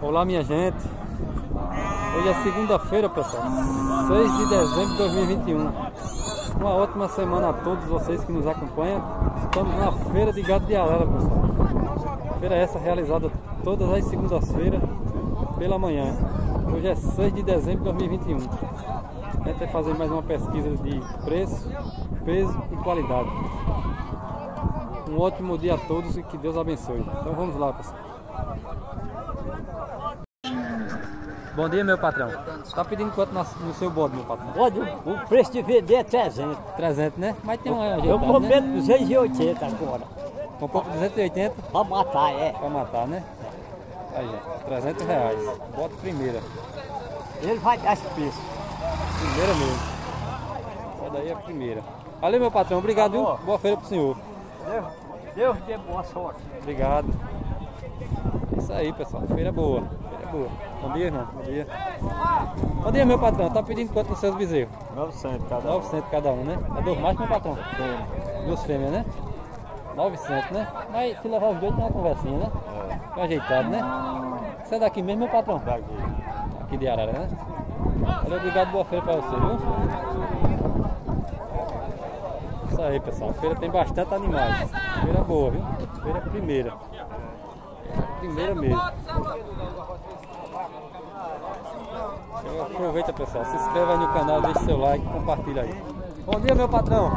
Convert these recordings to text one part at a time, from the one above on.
Olá, minha gente. Hoje é segunda-feira, pessoal, 6 de dezembro de 2021. Uma ótima semana a todos vocês que nos acompanham. Estamos na feira de gado de Arara, pessoal. Feira essa realizada todas as segundas-feiras pela manhã. Hoje é 6 de dezembro de 2021. A gente vai fazer mais uma pesquisa de preço, peso e qualidade. Um ótimo dia a todos e que Deus abençoe. Então vamos lá, pessoal. Bom dia, meu patrão. Tá pedindo quanto no seu bode, meu patrão? Bode, o preço de vender é 300. 300, né? Mas tem um ajeitado, eu prometo, né? 280 agora. Comprou por 280? Pra matar, é. Pra matar, né? Aí, gente, 300 reais. Bota primeira. Ele vai dar esse preço. Primeira mesmo. Essa daí é a primeira. Valeu, meu patrão. Obrigado, viu? Boa feira pro senhor. Deus dê boa sorte. Obrigado. Isso aí, pessoal. Feira boa. Feira boa. Bom dia, irmão. Bom dia. Bom dia, meu patrão. Tá pedindo quanto nos seus bezerros? 900 cada um. 900 cada um, né? É dois machos, meu patrão? Fêmea. Duas fêmeas, né? 900, né? Mas se levar os dois tem uma conversinha, né? Tá ajeitado, né? Você é daqui mesmo, meu patrão? Daqui. Aqui de Arara, né? Valeu, obrigado, boa feira pra você, viu? Isso aí, pessoal. A feira tem bastante animais. Feira boa, viu? Feira primeira. Primeira mesmo. Então, aproveita, pessoal. Se inscreva aí no canal, deixe seu like e compartilha aí. Bom dia, meu patrão.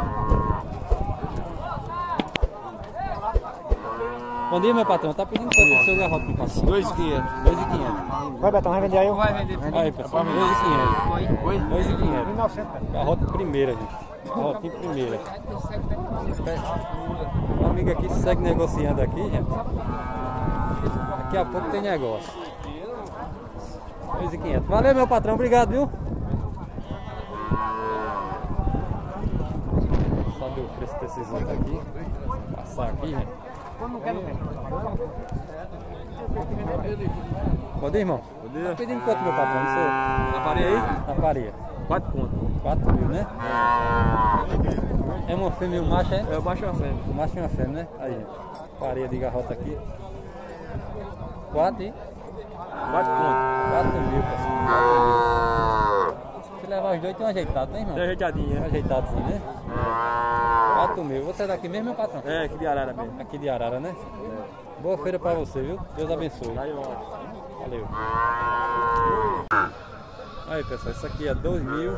Bom dia, meu patrão. Tá pedindo quanto o seu garrote, meu patrão? 2.500. 2.500. Vai, Betão, vai vender aí? Vai vender. Aí, pessoal. 2.500. Oi? 2.500. 1.900. Garrote primeira, gente. Garrotinho primeira. Um amigo aqui segue negociando aqui, gente. Daqui a pouco tem negócio. 2.500. Valeu, meu patrão. Obrigado, viu? Sabe o preço desses outros aqui? Passar aqui, gente. Bom dia, irmão. Bom dia. Tá pedindo quanto, meu patrão? Na farinha aí? Na farinha. 4 conto. 4 mil, né? É uma fêmea e um macho, é? É o baixo a fêmea. O macho e uma fêmea, né? Aí, gente. Farinha de garrota aqui. 4 e 4 conto. 4 mil, pessoal. Se levar os dois, tem um ajeitado, né, irmão? Tem ajeitadinho, Um né? ajeitadozinho, né? 4 mil. Você é daqui mesmo, meu patrão? É, aqui de Arara mesmo. Aqui de Arara, né? Boa feira pra você, viu? Deus abençoe. Aí, ó. Valeu. Aí, pessoal, isso aqui é 2 mil.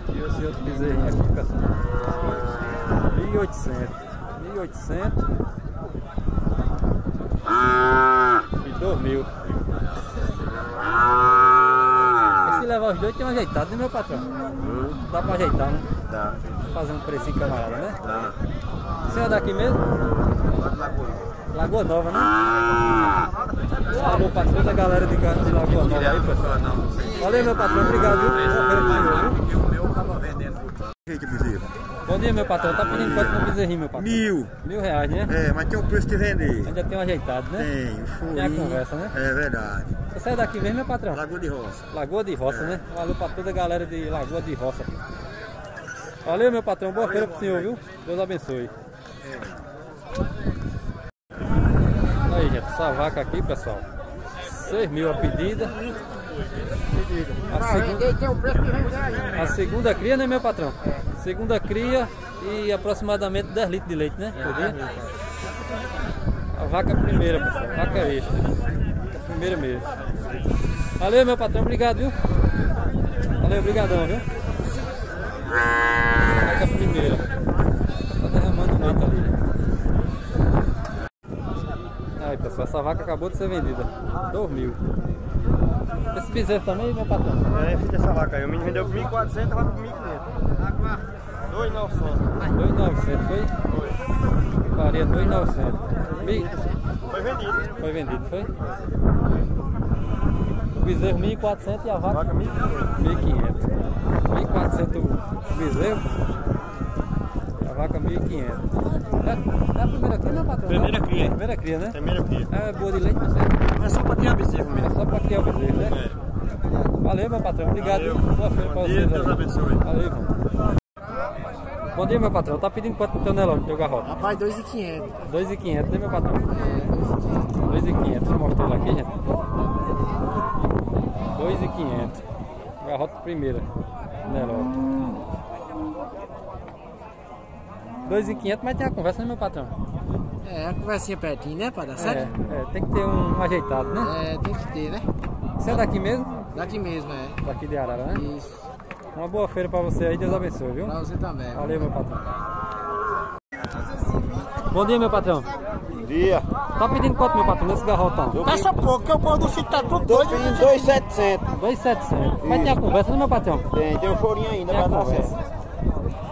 E esse outro bezerrinho aqui, pessoal, 1.800. 1.800 e 2 mil. E se levar os dois, tem um ajeitado, né, meu patrão? Dá pra ajeitar, né? Tá. Fazer um precinho camarada, né? Tá. Você é daqui mesmo? Lagoa Nova, né? Alô pra toda a galera de Lagoa Nova aí, pessoal. Valeu, meu patrão. Obrigado, viu? Boa feira pro senhor, viu? O meu tava vendendo por tanto. Gente, bezerro. Bom dia, meu patrão. Tá pedindo quanto no bezerrinho, meu patrão? 1.000. R$1.000, né? É, mas tem o preço de vender. Ainda tem um ajeitado, né? Tem, o chorinho. Tem a conversa, né? É verdade. Você é daqui mesmo, meu patrão? Lagoa de Roça. Lagoa de Roça, né? Valeu pra toda a galera de Lagoa de Roça. Valeu, meu patrão. Boa feira pro senhor, viu? Deus abençoe. Aí, gente, essa vaca aqui, pessoal, 6 mil a pedida. A segunda cria, né, meu patrão? Segunda cria e aproximadamente 10 litros de leite, né? Por dia. A vaca primeira, pessoal. Vaca extra. A primeira mesmo. Valeu, meu patrão. Obrigado, viu? Valeu, obrigadão, viu? Vaca primeira. Tá derramando leite ali. Aí, pessoal, essa vaca acabou de ser vendida. 2 mil. Esse bezerro também, meu patrão? É, fiz essa vaca aí. O menino vendeu por 1.400, agora por 1.500. 2.900. 2.900, foi? Foi. Faria 2.900. Foi vendido. Foi vendido, foi? O bezerro 1.400 e a vaca? Vaca 1.500. 1.500. 1.400 o bezerro. E a vaca 1.500. É a primeira cria, meu patrão? Primeira cria. Primeira cria, né? Primeira cria. É boa de leite, você? É só pra criar bezerro É mesmo. só pra criar o bezerro, né? É. Valeu, meu patrão. Obrigado. Valeu. Boa feira pra Bom vocês dia, Deus aí. abençoe. Valeu, irmão. Bom dia, meu patrão. Tá pedindo quanto no teu Nelão, no teu garrote? Rapaz, 2.500. 2.500, né, meu patrão? 2.500. primeira. Nelore. 2.500, mas tem a conversa, né, meu patrão? É, a conversinha pertinho, né, pra dar certo? Tem que ter um ajeitado, né? É, tem que ter, né? Você é daqui mesmo? Daqui mesmo, é. Daqui de Arara, né? Isso. Uma boa feira pra você aí, Deus abençoe, viu? Pra você também. Valeu, meu patrão. Bom dia, meu patrão. Bom dia. Tá pedindo quanto, meu patrão, nesse garrotão? Peça pouco, que o povo do sítio tá tudo Tô doido. pedindo 2.700. 2.700. Mas tem a conversa, né, meu patrão? Tem um chorinho ainda, Tem a vai dar conversa. certo.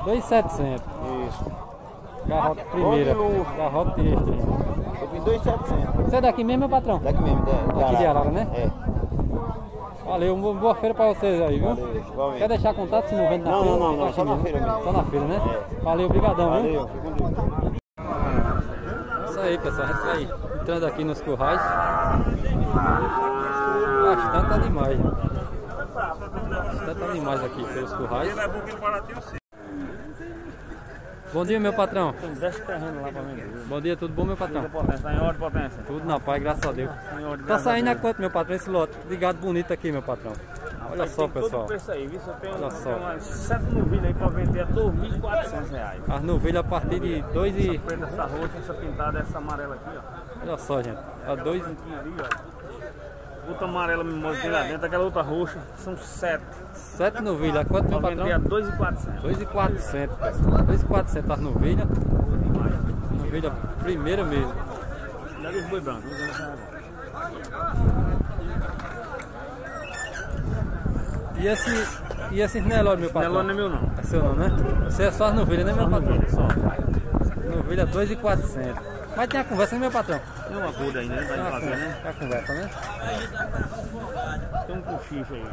2.700. Isso. Garrota primeira. Garrota extra. Tô pedindo 2.700. Você é daqui mesmo, meu patrão? Daqui mesmo, Daqui de Arara, né? É. Valeu, uma boa feira pra vocês aí, viu? Valeu, igualmente. Quer deixar contato se não vende na Não, feira? não, Tá só na aqui feira mesmo. Só na feira, né? É. Valeu, obrigadão, viu? Valeu, fica com Deus. Isso aí, pessoal, a gente vai entrando aqui nos currais. Bastante animais. Bastante animais aqui pelos currais. Bom dia, meu patrão. Desce terreno lá pra vender. Bom dia, tudo bom, meu patrão? Potência, tá em ordem, potência. Tudo na paz, graças a Deus. Senhor, Tá saindo a quanto, meu patrão, esse lote? Ligado bonito aqui, meu patrão. Olha só, pessoal. Todo preço aí, viu? Você tem Olha só. umas 7 novilhas aí pra vender a R$ 2.400. As novilhas a partir de 2 e... Preta, essa roxa, essa pintada, essa amarela aqui, ó. Olha só, gente. A 2 Aqui ali, ó. Outra amarela mimosa tem lá dentro, aquela outra roxa, são 7. 7 novilhas. Quanto, meu Pra patrão? vender a R$ 2.400. 2.400, pessoal. 2.400 as novilhas. Novilha primeira mesmo. Olha os boi brancos. E esse Nelore, meu patrão? Nelore não é meu não. É seu não, né? Você é só as novilhas, né, meu patrão? Novilha 2.400. Mas tem a conversa, né, meu patrão? Tem uma gorda aí, né? Tá em fazer, né? Tem a conversa, né? Tem um cochicho aí.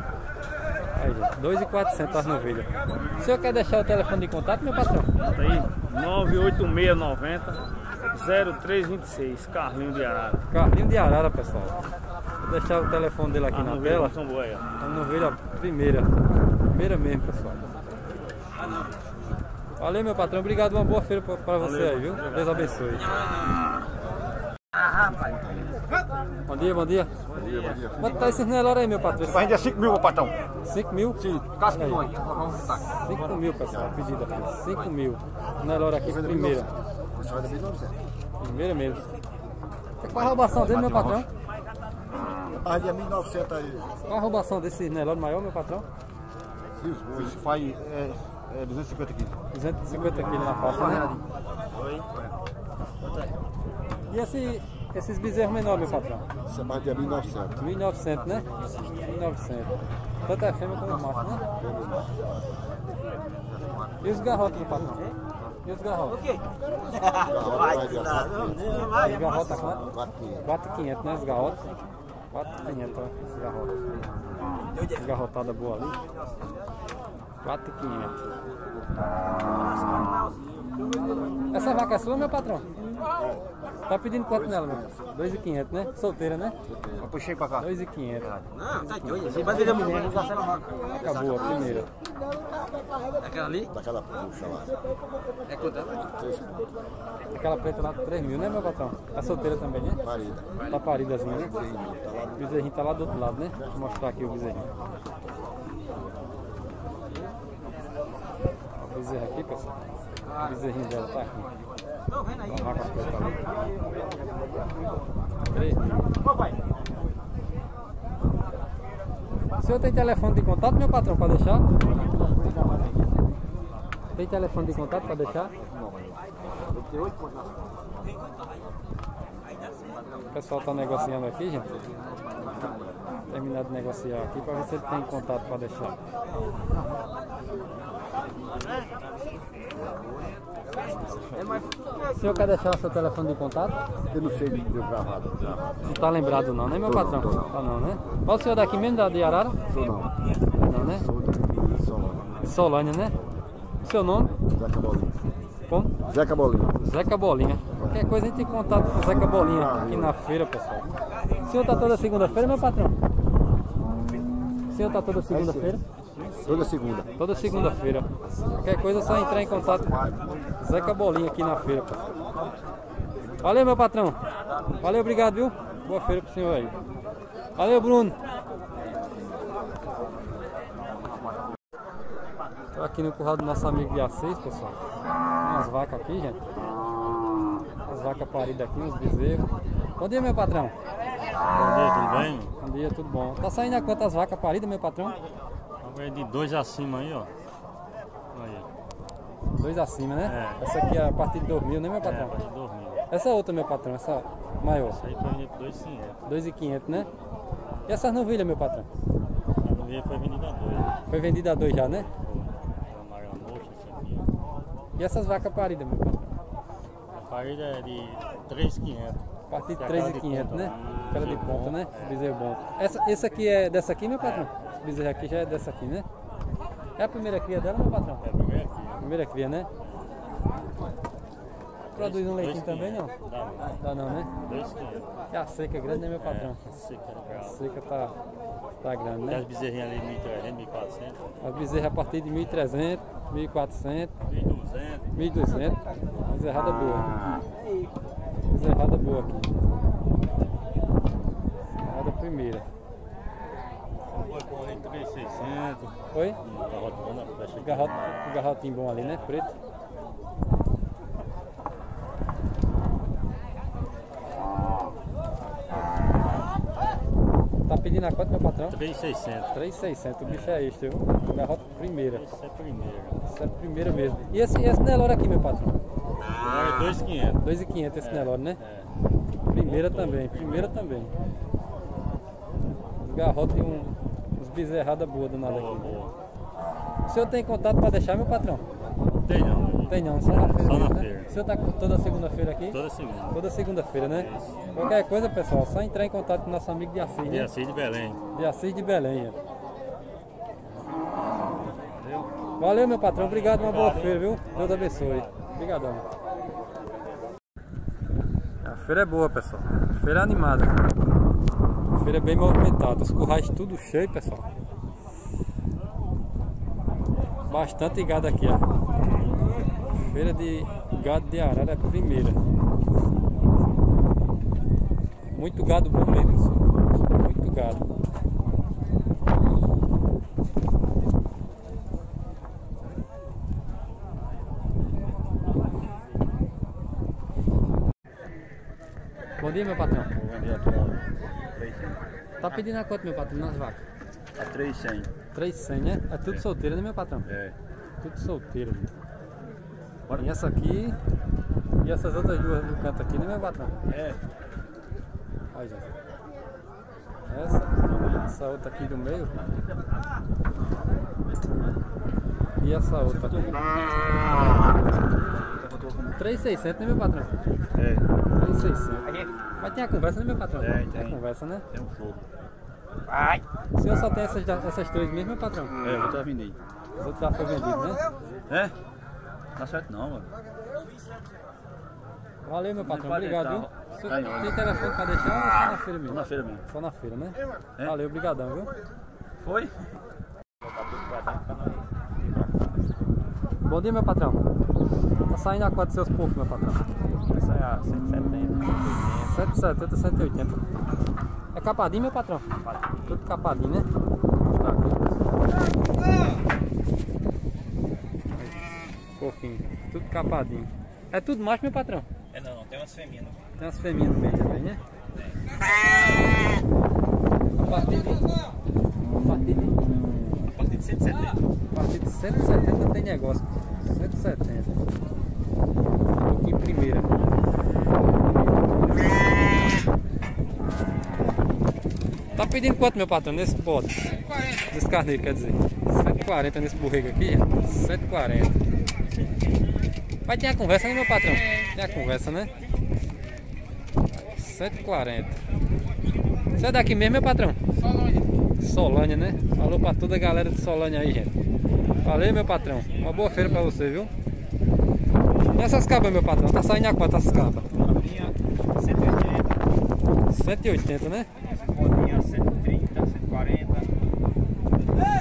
Aí, gente, 2.400 as novilhas. O senhor quer deixar o telefone de contato, meu patrão? Tá aí, 98690-0326, Carlinho de Arara. Carlinho de Arara, pessoal. Vou deixar o telefone dele aqui As na novilhas tela. são boas aí, ó. A novilha primeira. Primeira mesmo, pessoal. Valeu, meu patrão. Obrigado. Uma boa feira pra você aí, viu? Deus abençoe. Bom dia, bom dia. Bom dia, bom dia. Quanto tá esses Nelore aí, meu patrão? Vai vender 5 mil, patrão. 5 mil? Sim, casca Olha de aí. mãe. 5 mil, pessoal. Pedida aqui. 5 mil. Nelore aqui, primeira. Você vai vender 1.900. Primeira mesmo. Qual a roubação dele, meu patrão? A de 1.900 aí. Qual a roubação desse Nelore maior, meu patrão? Isso faz 250 quilos. 250 quilos na falsa, né? E esses bezerros menores, meu patrão? Isso é mais de 1.900. 1.900, né? 1.900. Tanto é fêmea como macho, né? E os garrotes, meu patrão? E os garrotes? Os garrotes a quanto? 4.500, né? Os garrotes. 4.500, ó, os garrotes. Garrotada boa ali. 4.500. Essa vaca é sua, meu patrão? Tá pedindo quanto nela, meu? 2.500, né? Solteira, né? Eu puxei pra cá. 2.500. Não, tá doido. Você vai vender a mulher, não gasta na vaca. Acabou a primeira. Aquela ali? Daquela puxa lá. É quanto? Aquela preta lá, 3 mil, né, meu patrão? Tá solteira também, né? Parida. Tá paridazinha, né? O bezerrinho tá lá do outro lado, né? Vou mostrar aqui o bezerrinho. O bezerro aqui, pessoal. O bezerrinho dela tá aqui. A vaca preta ali. 3 mil. O senhor tem telefone de contato, meu patrão, para deixar? Tem telefone de contato para deixar? O pessoal está negociando aqui, gente. Terminar de negociar aqui para ver se ele tem contato para deixar. O senhor quer deixar o seu telefone de contato? Eu não sei de gravado. Não está lembrado não, né, meu patrão? Tá não, né? Qual o senhor daqui mesmo, de Arara? Sou não. Não, né? Sou de Solano. Solânia, né? O seu nome? Zeca Bolinha. Como? Zeca Bolinha. Zeca Bolinha. Qualquer coisa a gente tem contato com o Zeca Bolinha aqui na feira, pessoal. O senhor tá toda segunda-feira, meu patrão? O senhor tá toda segunda-feira? Toda segunda. Toda segunda-feira. Qualquer coisa é só entrar em contato com o Zeca Bolinha aqui na feira, pessoal. Valeu, meu patrão. Valeu, obrigado, viu? Boa feira pro senhor aí. Valeu, Bruno. Tô aqui no curral do nosso amigo de Assis, pessoal. Umas vacas aqui, gente. As vacas paridas aqui, uns bezerros. Bom dia, meu patrão. Bom dia, tudo bem? Bom dia, tudo bom. Tá saindo a quantas vacas paridas, meu patrão? Vai de 2 acima aí, ó. Aí. 2 acima, né? É. Essa aqui é a partir de 2.000, né, meu patrão? Vai de 2 mil. Essa outra, meu patrão, essa maior. Isso aí foi vendido por 2.500. 2.500, né? E essas novilhas, meu patrão? A novilha foi vendida a 2. Foi vendida a 2 já, né? Foi. Amarela moça, essa aqui. E essas vacas paridas, meu patrão? A parida é de 3.500. A partir de Essa é 3.500, né? Cara de bezerro ponta, bom. né? Bezerro bom. Essa aqui é dessa aqui, meu patrão? Esse bezerro aqui já é dessa aqui, né? É a primeira cria dela, meu patrão? É a primeira aqui. Primeira cria, né? Produz um leitinho 2.500. também, não? Dá não. Dá não, né? 2.500. E a seca é grande, né, meu patrão? É, seca, A bravo. seca tá grande, Tem né? as bezerrinhas ali, 1.300, 1.400, As bezerras a partir de 1.300, 1.400, 1.200. 1.200. Bezerrada boa. Bezerrada boa aqui. Bezerrada primeira. Foi com ali 3.600. Oi? Garrotona, fecha O garrotinho bom ali, né? Preto. Tá pedindo a quanto, meu patrão? 3.600. 3.600. O bicho é este, viu? O garrote primeira. Esse é primeiro. Esse é a primeira mesmo. E esse Nelore aqui, meu patrão? Agora é 2.500. 2.500 esse Nelore, né? É. Primeira também, primeira também. Os garrotes e uns bezerrada boa danada Boa, aqui. boa. O senhor tem contato para deixar, meu patrão? Tem não. Tem não, só na feira. Só na mesmo, né? feira. O senhor tá toda segunda-feira aqui? Toda segunda. Toda segunda-feira, né? Isso. Qualquer coisa, pessoal, só entrar em contato com nosso amigo de Assis, De né? Assis de Belém. De Assis de Belém. ó. Valeu? Valeu, meu patrão. Obrigado, uma boa feira, viu? Deus abençoe. Obrigadão. A feira é boa, pessoal. A feira é animada. A feira é bem movimentada. Os currais tudo cheio, pessoal. Bastante gado aqui, ó. Feira de gado de arara é a primeira. Muito gado bom mesmo, pessoal. Muito gado. Bom dia, meu patrão. Bom dia, atual. 300. Tá pedindo a quanto, meu patrão, nas vacas? A 300. 300, né? É tudo solteiro, né, meu patrão? É. Tudo solteiro. E essa aqui e essas outras duas no canto aqui, né, meu patrão? É. Olha, gente. Essa outra aqui do meio. E essa outra aqui. 3.600, né, meu patrão? É. 3.600. Mas tem a conversa, né, meu patrão? Tem. Tem a conversa, né? Tem um fogo. O senhor só tem essas três mesmo, meu patrão? É, eu tô vendendo. Os outros já foram vendidos, né? É? Tá certo não, mano. Valeu, meu patrão. pode Obrigado, deixar. viu? O senhor Tá em ordem. tem telefone pra deixar ou só na feira mesmo? Tô na feira mesmo. Só na feira, né? É? Valeu, obrigadão, viu? Foi? Bom dia, meu patrão. Tá saindo a quanto seus porcos, meu patrão? Essa é a 170. 170, 180. É capadinho, meu patrão? Tudo capadinho, né? Porquinho, tudo capadinho. É tudo macho, meu patrão? É não, tem umas fêmeas. Tem umas fêmeas no meio também, né? A partir de 170. A partir de 170 tem negócio. 170. Um pouquinho primeira. Tá pedindo quanto, meu patrão, nesse pote? 140. Nesse carneiro, quer dizer. 140 nesse borrego aqui, 140. Vai ter a conversa, né, meu patrão? Tem a conversa, né? 140. Você é daqui mesmo, meu patrão? Solânia, né? Falou pra toda a galera de Solânia aí, gente. Valeu, meu patrão. Uma boa feira pra você, viu? E essas cabas, meu patrão? Tá saindo a quanto essas cabas? 180. 180, né? Rodinha 130, 140.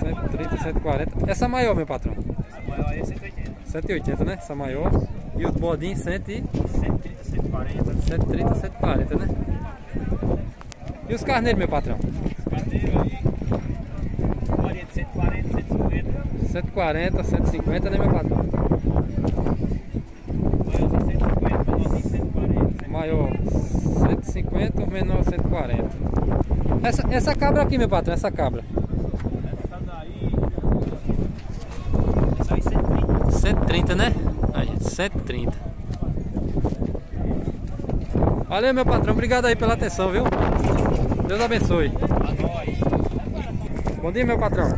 130, 140. Essa maior, meu patrão? Essa maior aí é 180. 180, né? Essa maior. E os bodinhos 130, 140. 130, 140, né? E os carneiros, meu patrão? Os carneiros aí. maioria de 140, 150. 140, 150, né, meu patrão? Maior 150, Maior 150, menor 140. Essa cabra aqui, meu patrão, essa cabra. Essa aí 130. 130, né? Aí, 130. Valeu, meu patrão. Obrigado aí pela atenção, viu? Deus abençoe. Bom dia, meu patrão.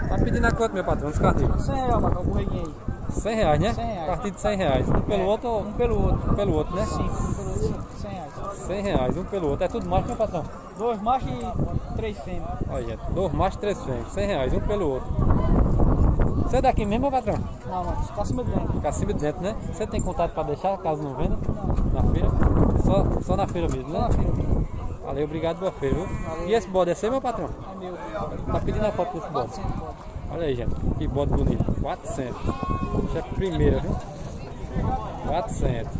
Tá pedindo a quanto, meu patrão? Os carneiros? 100 reais, patrão, o borreguinho aí. 100 reais, né? 100 reais. A partir de 100 reais. Um pelo outro ou... Um pelo outro. Um pelo outro, né? Sim, um pelo outro, sim. 100 reais. 100 reais, um pelo outro. É tudo macho, meu patrão? 2 machos e 3 fêmeas. Olha, gente. 2 machos, 3 fêmeas. 100 reais, um pelo outro. Você é daqui mesmo, meu patrão? Não, mano, tá acima de dentro. Cacimba de dentro, né? Você tem contato para deixar, caso não venda? Na feira? Só na feira mesmo, né? Só na feira. Valeu, obrigado, boa feira, viu? Valeu. E esse bode é seu, meu patrão? É meu. Tá pedindo a foto desse bode? 400 bode. Olha aí, gente, que bode bonito. 400. Deixa a primeira, viu? 400.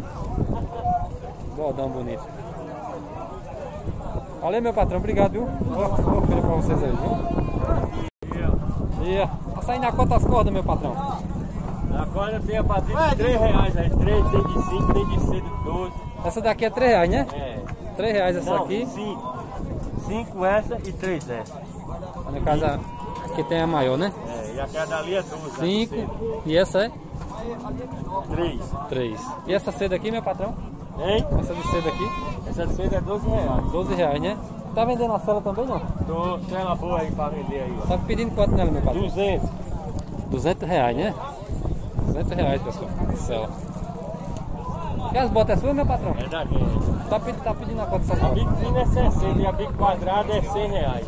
Bodão bonito. Valeu, meu patrão, obrigado, viu? Boa feira pra vocês aí, viu? E tá saindo a quantas cordas, meu patrão? Agora tem a partir de 3 reais aí. 3, tem de 5, tem de 6, de 12. Essa daqui é 3 reais, né? É. 3 reais essa Não, aqui. 5. 5 essa e 3 essa. No caso, aqui tem a maior, né? É, e aquela dali é 12. 5. E essa é? 3. 3. E essa seda aqui, meu patrão? Hein? Essa de seda aqui? Essa de 6 é 12 reais. 12 reais, né? Tá vendendo a cela também, não? Tô sem ela boa aí pra vender aí, ó. Tá pedindo quanto nela, meu patrão? 200. 200 reais, né? 200 reais, pessoal. Cela. E as botas é sua, meu patrão? É da gente. Tá pedindo a quanto essa A bota? bico fina é 60 e a bico quadrada é 100 reais.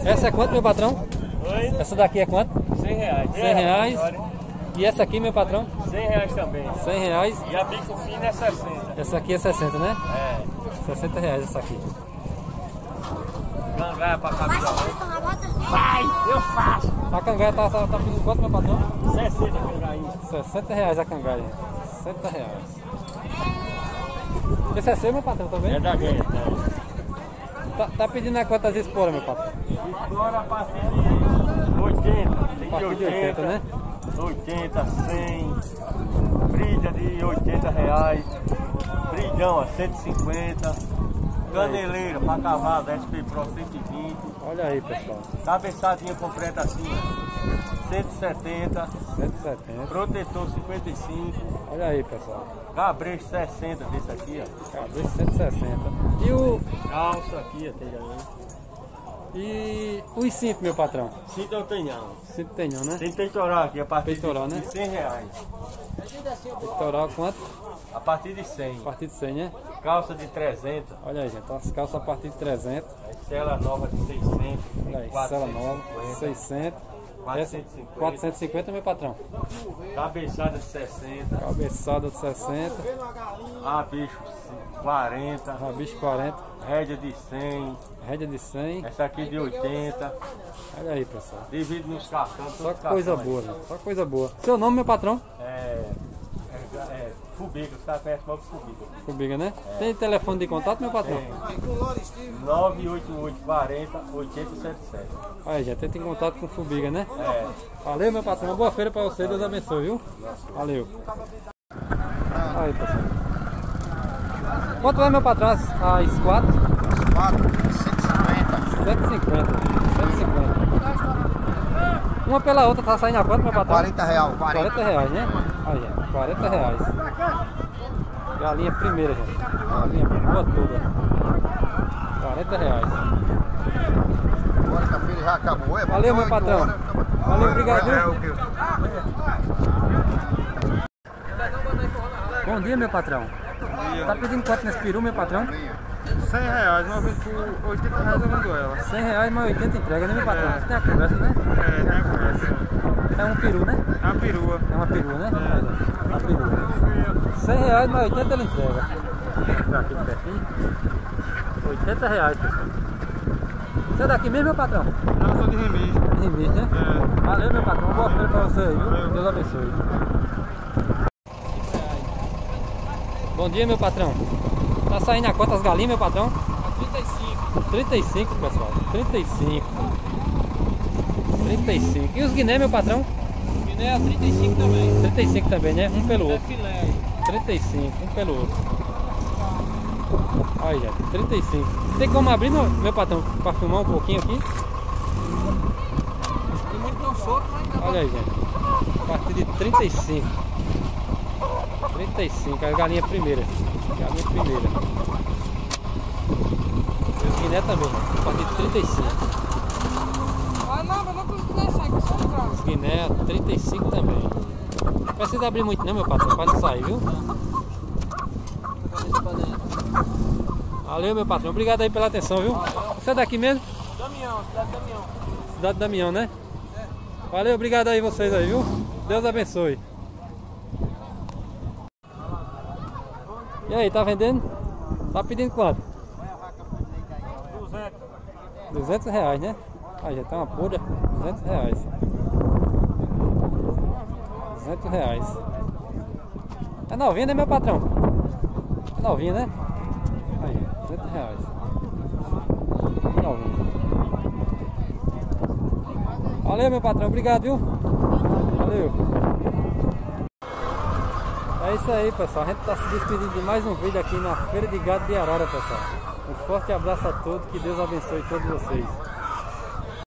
Essa é quanto, meu patrão? Oi? Essa daqui é quanto? 100 reais. 100 reais. E essa aqui, meu patrão? 100 reais também. 100 reais. E a bico fina é 60. Essa aqui é 60, né? É. 60 reais essa aqui. Gangaia pra camisa. Vai, eu faço. A cangaia tá pedindo quanto, meu patrão? 60 gangaia. 60 reais a cangaia. 60 reais. Esse é seu, meu patrão, também? É da gente, né? Tá pedindo a quantas esporas, meu patrão? Agora a partir de 80. Tem A partir de 80, né? 80, 100. Brida de 80 reais. Bridão a 150. Caneleira pra cavalo, SP Pro 120. Olha aí, pessoal. Cabeçadinha completa assim, ó, 170. 170. Protetor 55. Olha aí, pessoal. Cabresto 60 desse aqui, ó. Cabeça 160. E o... Calça aqui, ó, tem aí. E os 5, meu patrão? Cinto eu tenho não. 5 tem não, né? Tem peitoral aqui a partir Peitoral, de né? 100 reais. Peitoral quanto? A partir de 100. A partir de 100, né? Calça de 300. Olha aí, gente. As calças a partir de 300. Cela nova de 600. Olha aí, cela nova. 600. 450. 450, meu patrão. Cabeçada de 60. Cabeçada de 60. Bicho 40. Rabicho 40. Rédea de 100. Rédea de 100. Essa aqui de 80. Olha aí, pessoal. Divide nos cartões. Só coisa boa, gente. Só coisa boa. Seu nome, meu patrão? Fubiga, os caras conhecem logo Fubiga. Fubiga, né? Tem telefone de contato, meu patrão? 988 40 8077. Aí, já tenta em contato com o Fubiga, né? É. Valeu, meu patrão. Uma boa feira pra você. Deus abençoe, viu? Valeu. Aí, pessoal. Quanto é, meu patrão? As 4? 4, 150. 150. Uma pela outra, tá saindo a quanto, meu patrão? 40 reais. 40 reais, né? Aí, gente. 40 reais. Galinha primeira, gente. Galinha boa toda. 40 reais. Quarta-feira já acabou. É Valeu, meu patrão. Valeu, obrigado. Bom dia, meu patrão. Tá pedindo quanto nesse peru, meu patrão? 100 reais, uma vez por 80 reais eu vendo ela. 100 reais mais 80 entrega, né, meu patrão? Você tem a conversa, né? É conversa. É um peru, né? É uma perua. É uma perua, né? Uma perua. 100 reais mais 80 ele entrega. Vou mostrar aqui de pertinho. 80 reais, pessoal. Você é daqui mesmo, meu patrão? Não, sou de Remis. Remis, né? É. Valeu, meu patrão. Boa feira pra você aí, viu? Deus abençoe. Bom dia, meu patrão. Tá saindo a quantas galinhas, meu patrão? 35. 35, pessoal. 35. 35. E os guiné, meu patrão? Guiné 35 também. 35 também, né? Um pelo outro. Filé aí. 35, um pelo outro. Aí, gente, 35. Tem como abrir, meu patrão, para filmar um pouquinho aqui? Tem muito não solto, mas ainda Olha aí, gente. A partir de 35. 35, a galinha primeira. Galinha primeira. E os guiné também, a partir de 35. Ah, não, mas não consigo sair, que só entrar. Os guiné 35 também. Não precisa abrir muito não, meu patrão, para não sair, viu? Valeu, meu patrão. Obrigado aí pela atenção, viu? Você é daqui mesmo? Damião, cidade de Damião. Cidade de Damião, né? Valeu, obrigado aí vocês aí, viu? Deus abençoe. E aí, tá vendendo? Tá pedindo quanto? 200. 200 reais, né? Ah, já tá uma pura. 200 reais. 200 reais. É novinha, né, meu patrão? É novinha, né? Aí, 200 reais. É novinha. Valeu, meu patrão. Obrigado, viu? Valeu. É isso aí, pessoal. A gente está se despedindo de mais um vídeo aqui na Feira de Gado de Arara, pessoal. Um forte abraço a todos. Que Deus abençoe todos vocês.